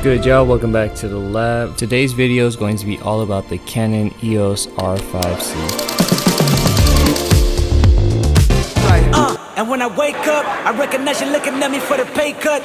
good, y'all? Welcome back to the lab. Today's video is going to be all about the Canon EOS R5C. And when I wake up, I recognize you looking at me for the pay cut.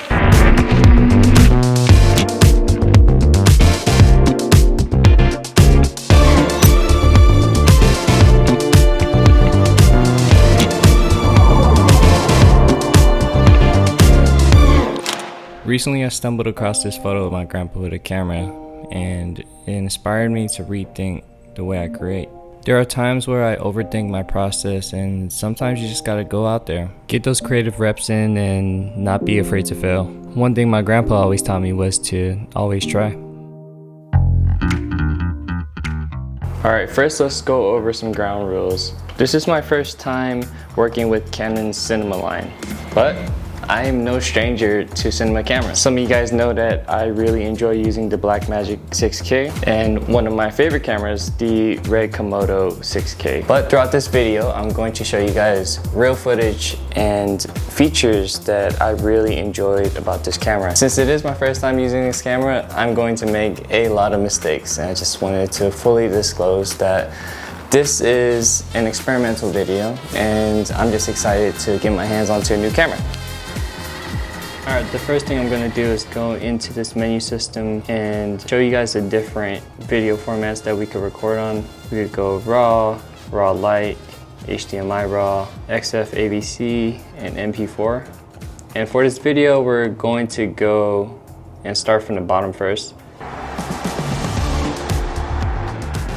Recently I stumbled across this photo of my grandpa with a camera, and it inspired me to rethink the way I create. There are times where I overthink my process, and sometimes you just gotta go out there. Get those creative reps in and not be afraid to fail. One thing my grandpa always taught me was to always try. Alright, first let's go over some ground rules. This is my first time working with Canon's cinema line, but I am no stranger to cinema cameras. Some of you guys know that I really enjoy using the Blackmagic 6K and one of my favorite cameras, the Red Komodo 6K. But throughout this video, I'm going to show you guys real footage and features that I really enjoyed about this camera. Since it is my first time using this camera, I'm going to make a lot of mistakes, and I just wanted to fully disclose that this is an experimental video and I'm just excited to get my hands onto a new camera. Alright, the first thing I'm going to do is go into this menu system and show you guys the different video formats that we could record on. We could go RAW, RAW Lite, HDMI RAW, XF-AVC, and MP4. And for this video, we're going to go and start from the bottom first.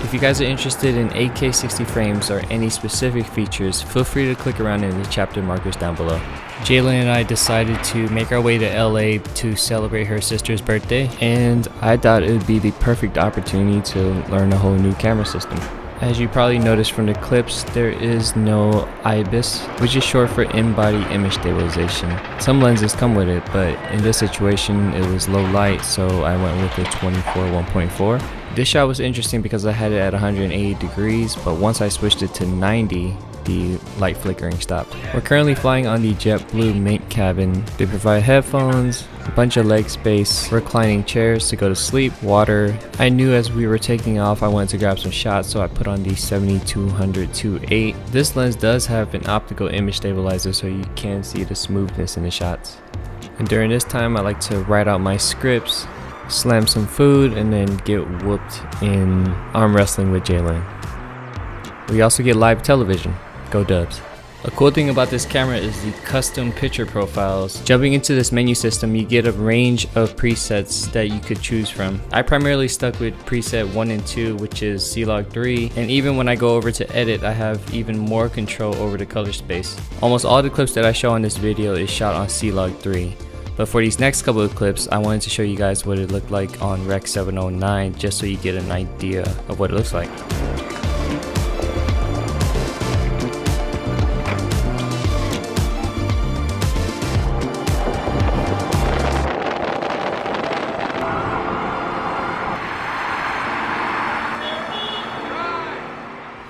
If you guys are interested in 8K 60 frames or any specific features, feel free to click around in the chapter markers down below. Jalen and I decided to make our way to LA to celebrate her sister's birthday, and I thought it would be the perfect opportunity to learn a whole new camera system. As you probably noticed from the clips, there is no IBIS, which is short for in-body image stabilization. Some lenses come with it, but in this situation it was low light, so I went with the 24 1.4. This shot was interesting because I had it at 180 degrees, but once I switched it to 90, the light flickering stopped. We're currently flying on the JetBlue Mint cabin. They provide headphones, a bunch of leg space, reclining chairs to go to sleep, water. I knew as we were taking off I wanted to grab some shots, so I put on the 7200 2.8. This lens does have an optical image stabilizer, so you can see the smoothness in the shots. And during this time I like to write out my scripts, slam some food, and then get whooped in arm wrestling with Jalen. We also get live television. Go Dubs. A cool thing about this camera is the custom picture profiles. Jumping into this menu system, you get a range of presets that you could choose from. I primarily stuck with preset 1 and 2, which is C-Log 3, and even when I go over to edit, I have even more control over the color space. Almost all the clips that I show on this video is shot on C-Log 3. But for these next couple of clips, I wanted to show you guys what it looked like on Rec 709, just so you get an idea of what it looks like.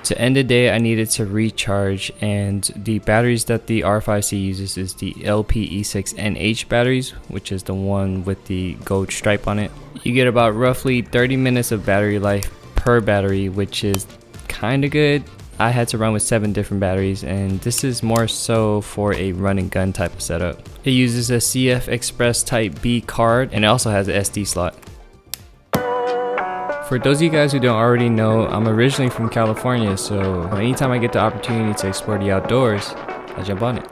To end the day, I needed to recharge, and the batteries that the R5C uses is the LPE6NH batteries, which is the one with the gold stripe on it. You get about roughly 30 minutes of battery life per battery, which is kind of good. I had to run with 7 different batteries, and this is more so for a run and gun type of setup. It uses a CF Express Type B card, and it also has an SD slot. For those of you guys who don't already know, I'm originally from California, so anytime I get the opportunity to explore the outdoors, I jump on it.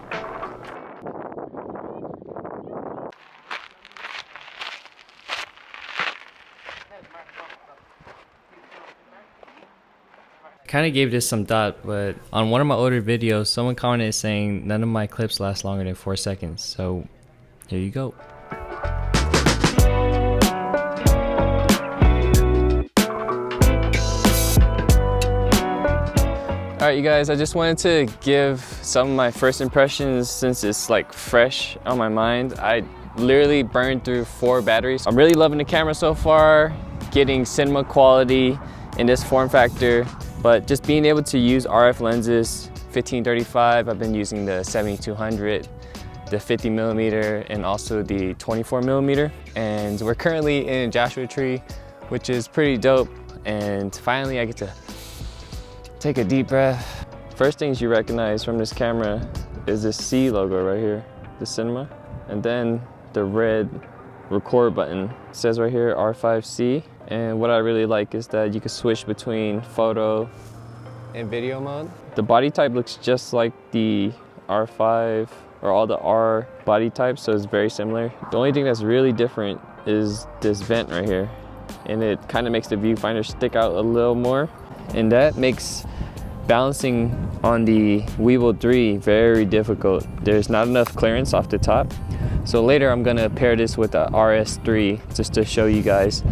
I kind of gave this some thought, but on one of my older videos, someone commented saying none of my clips last longer than 4 seconds, so here you go. Alright you guys, I just wanted to give some of my first impressions since it's like fresh on my mind. I literally burned through 4 batteries. I'm really loving the camera so far, getting cinema quality in this form factor, but just being able to use RF lenses, 1535, I've been using the 7200, the 50mm and also the 24mm. And we're currently in Joshua Tree, which is pretty dope. And finally I get to take a deep breath. First things you recognize from this camera is this C logo right here, the cinema. And then the red record button. It says right here R5C. And what I really like is that you can switch between photo and video mode. The body type looks just like the R5 or all the R body types, so it's very similar. The only thing that's really different is this vent right here. And it kind of makes the viewfinder stick out a little more. And that makes balancing on the Weebil 3 very difficult. There's not enough clearance off the top. So later I'm gonna pair this with the RS3 just to show you guys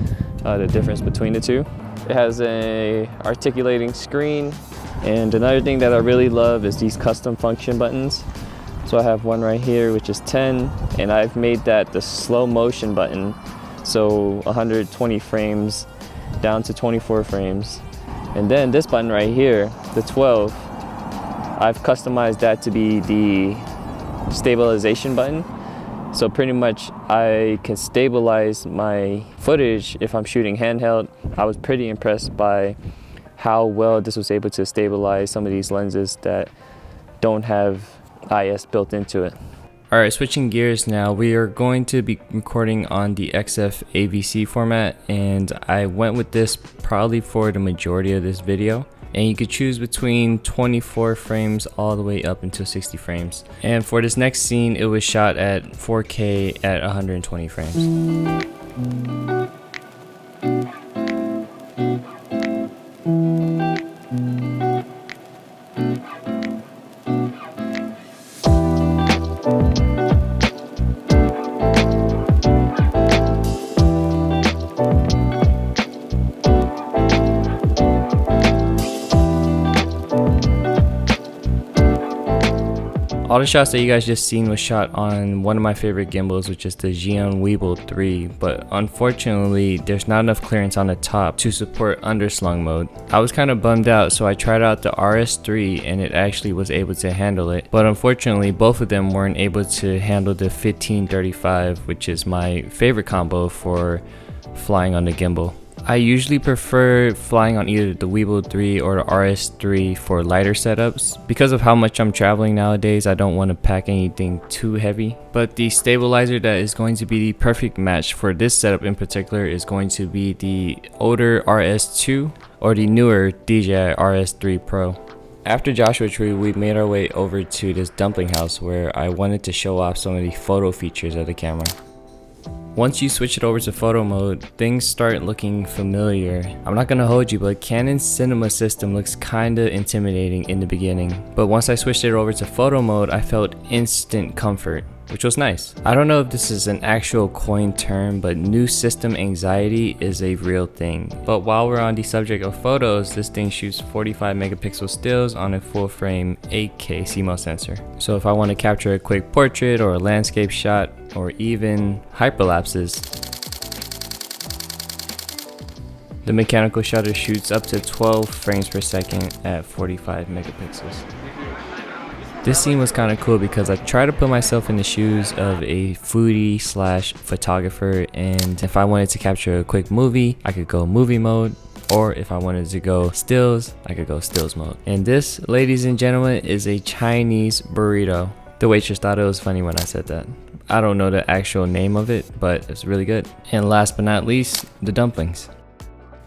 the difference between the two. It has a articulating screen. And another thing that I really love is these custom function buttons. So I have one right here, which is 10, and I've made that the slow motion button. So 120 frames down to 24 frames. And then this button right here, the 12, I've customized that to be the stabilization button. So pretty much I can stabilize my footage if I'm shooting handheld. I was pretty impressed by how well this was able to stabilize some of these lenses that don't have IS built into it. All right, switching gears now, we are going to be recording on the XF-AVC format, and I went with this probably for the majority of this video. And you could choose between 24 frames all the way up until 60 frames. And for this next scene, it was shot at 4K at 120 frames. All the shots that you guys just seen was shot on one of my favorite gimbals, which is the Zhiyun Weebil 3, but unfortunately there's not enough clearance on the top to support underslung mode. I was kind of bummed out, so I tried out the RS3 and it actually was able to handle it, but unfortunately both of them weren't able to handle the 15-35, which is my favorite combo for flying on the gimbal. I usually prefer flying on either the Weebil 3 or the RS3 for lighter setups. Because of how much I'm traveling nowadays, I don't want to pack anything too heavy. But the stabilizer that is going to be the perfect match for this setup in particular is going to be the older RS2 or the newer DJI RS3 Pro. After Joshua Tree, we made our way over to this dumpling house where I wanted to show off some of the photo features of the camera. Once you switch it over to photo mode, things start looking familiar. I'm not gonna hold you, but Canon's cinema system looks kinda intimidating in the beginning. But once I switched it over to photo mode, I felt instant comfort, which was nice. I don't know if this is an actual coined term, but new system anxiety is a real thing. But while we're on the subject of photos, this thing shoots 45 megapixel stills on a full frame 8K CMOS sensor. So if I want to capture a quick portrait or a landscape shot, or even hyperlapses, the mechanical shutter shoots up to 12 frames per second at 45 megapixels. This scene was kind of cool because I tried to put myself in the shoes of a foodie slash photographer, and if I wanted to capture a quick movie, I could go movie mode, or if I wanted to go stills, I could go stills mode. And this, ladies and gentlemen, is a Chinese burrito. The waitress thought it was funny when I said that. I don't know the actual name of it, but it's really good. And last but not least, the dumplings.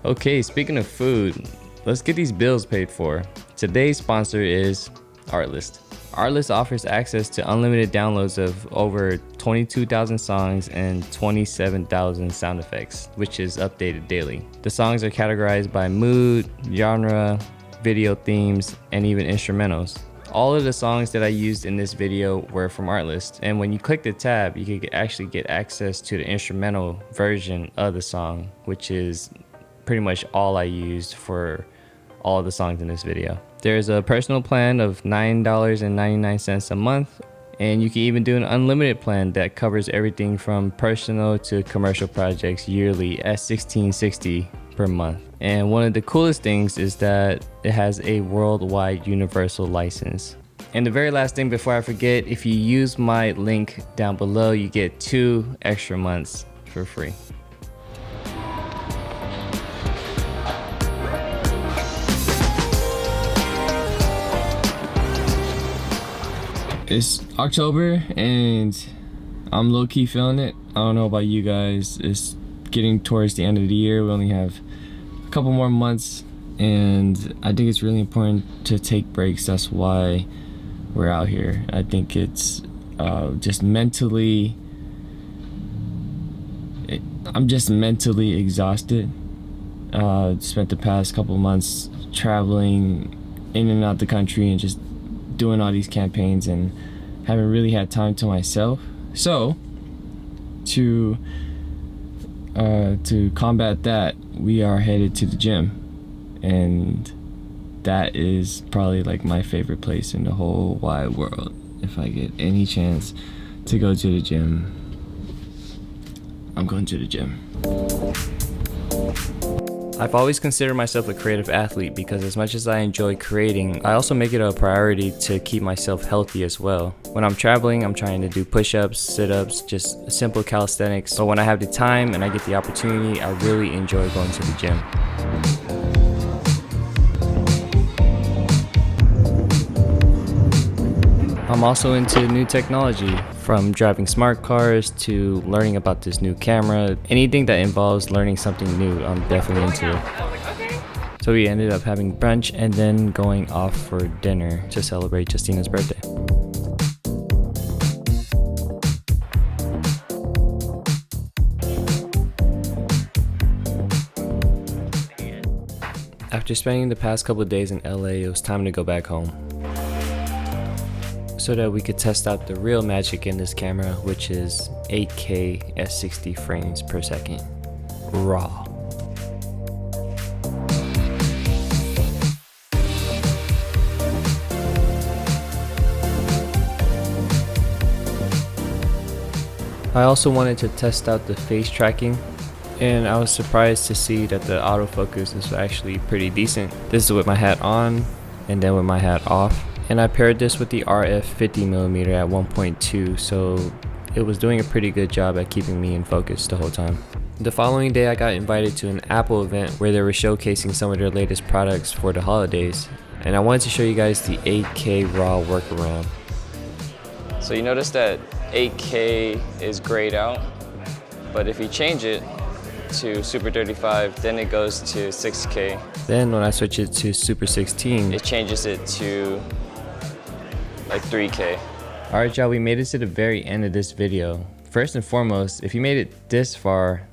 Okay, speaking of food, let's get these bills paid for. Today's sponsor is Artlist. Artlist offers access to unlimited downloads of over 22,000 songs and 27,000 sound effects, which is updated daily. The songs are categorized by mood, genre, video themes, and even instrumentals. All of the songs that I used in this video were from Artlist, and when you click the tab, you can actually get access to the instrumental version of the song, which is pretty much all I used for all of the songs in this video. There's a personal plan of $9.99 a month, and you can even do an unlimited plan that covers everything from personal to commercial projects yearly at $16.60 per month. And one of the coolest things is that it has a worldwide universal license. And the very last thing before I forget, if you use my link down below, you get 2 extra months for free. It's October and I'm low-key feeling it. I don't know about you guys. It's getting towards the end of the year. We only have a couple more months, and I think it's really important to take breaks. That's why we're out here. I think it's just mentally, I'm just mentally exhausted. Spent the past couple of months traveling in and out the country and just doing all these campaigns and haven't really had time to myself. So to combat that, we are headed to the gym, and that is probably like my favorite place in the whole wide world. If I get any chance to go to the gym, I'm going to the gym. I've always considered myself a creative athlete because as much as I enjoy creating, I also make it a priority to keep myself healthy as well. When I'm traveling, I'm trying to do push-ups, sit-ups, just simple calisthenics. But when I have the time and I get the opportunity, I really enjoy going to the gym. I'm also into new technology, from driving smart cars to learning about this new camera. Anything that involves learning something new, I'm definitely into it. So we ended up having brunch and then going off for dinner to celebrate Justina's birthday. After spending the past couple of days in LA, it was time to go back home, so that we could test out the real magic in this camera, which is 8K at 60 frames per second, raw. I also wanted to test out the face tracking, and I was surprised to see that the autofocus is actually pretty decent. This is with my hat on and then with my hat off. And I paired this with the RF 50mm at 1.2, so it was doing a pretty good job at keeping me in focus the whole time. The following day I got invited to an Apple event where they were showcasing some of their latest products for the holidays, and I wanted to show you guys the 8K Raw Workaround. So you notice that 8K is grayed out, but if you change it to Super 35, then it goes to 6K. Then when I switch it to Super 16, it changes it to like 3K. Alright y'all, we made it to the very end of this video. First and foremost, if you made it this far,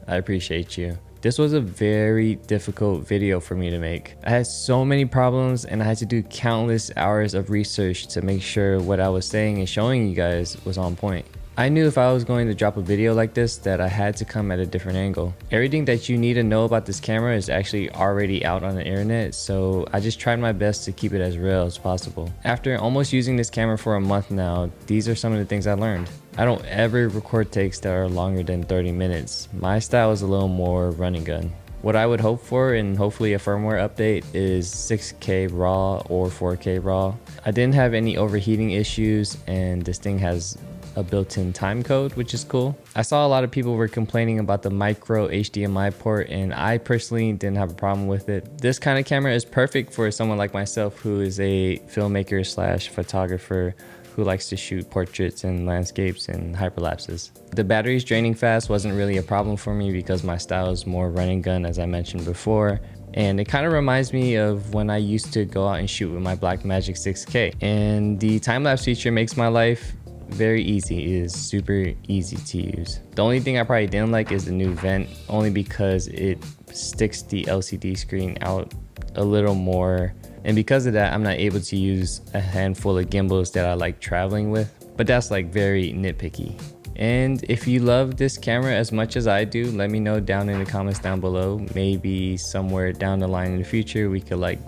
I appreciate you. This was a very difficult video for me to make. I had so many problems and I had to do countless hours of research to make sure what I was saying and showing you guys was on point. I knew if I was going to drop a video like this that I had to come at a different angle. Everything that you need to know about this camera is actually already out on the internet, so I just tried my best to keep it as real as possible. After almost using this camera for a month now, these are some of the things I learned. I don't ever record takes that are longer than 30 minutes. My style is a little more run and gun. What I would hope for, and hopefully a firmware update, is 6K RAW or 4K RAW. I didn't have any overheating issues, and this thing has a built-in timecode, which is cool. I saw a lot of people were complaining about the micro HDMI port, and I personally didn't have a problem with it. This kind of camera is perfect for someone like myself who is a filmmaker slash photographer who likes to shoot portraits and landscapes and hyperlapses. The batteries draining fast wasn't really a problem for me because my style is more run and gun, as I mentioned before. And it kind of reminds me of when I used to go out and shoot with my Blackmagic 6K. And the time-lapse feature makes my life very easy. It is super easy to use. The only thing I probably didn't like is the new vent, only because it sticks the LCD screen out a little more, and because of that I'm not able to use a handful of gimbals that I like traveling with, but that's like very nitpicky. And if you love this camera as much as I do, let me know down in the comments down below. Maybe somewhere down the line in the future we could like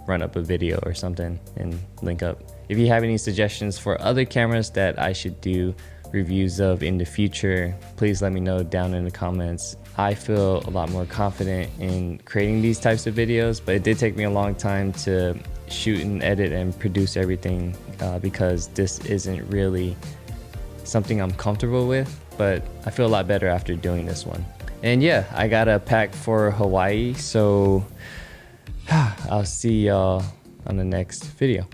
run up a video or something and link up. If you have any suggestions for other cameras that I should do, reviews of in the future, please let me know down in the comments. I feel a lot more confident in creating these types of videos, but it did take me a long time to shoot and edit and produce everything because this isn't really something I'm comfortable with, but I feel a lot better after doing this one. And yeah, I got a pack for Hawaii, so I'll see y'all on the next video.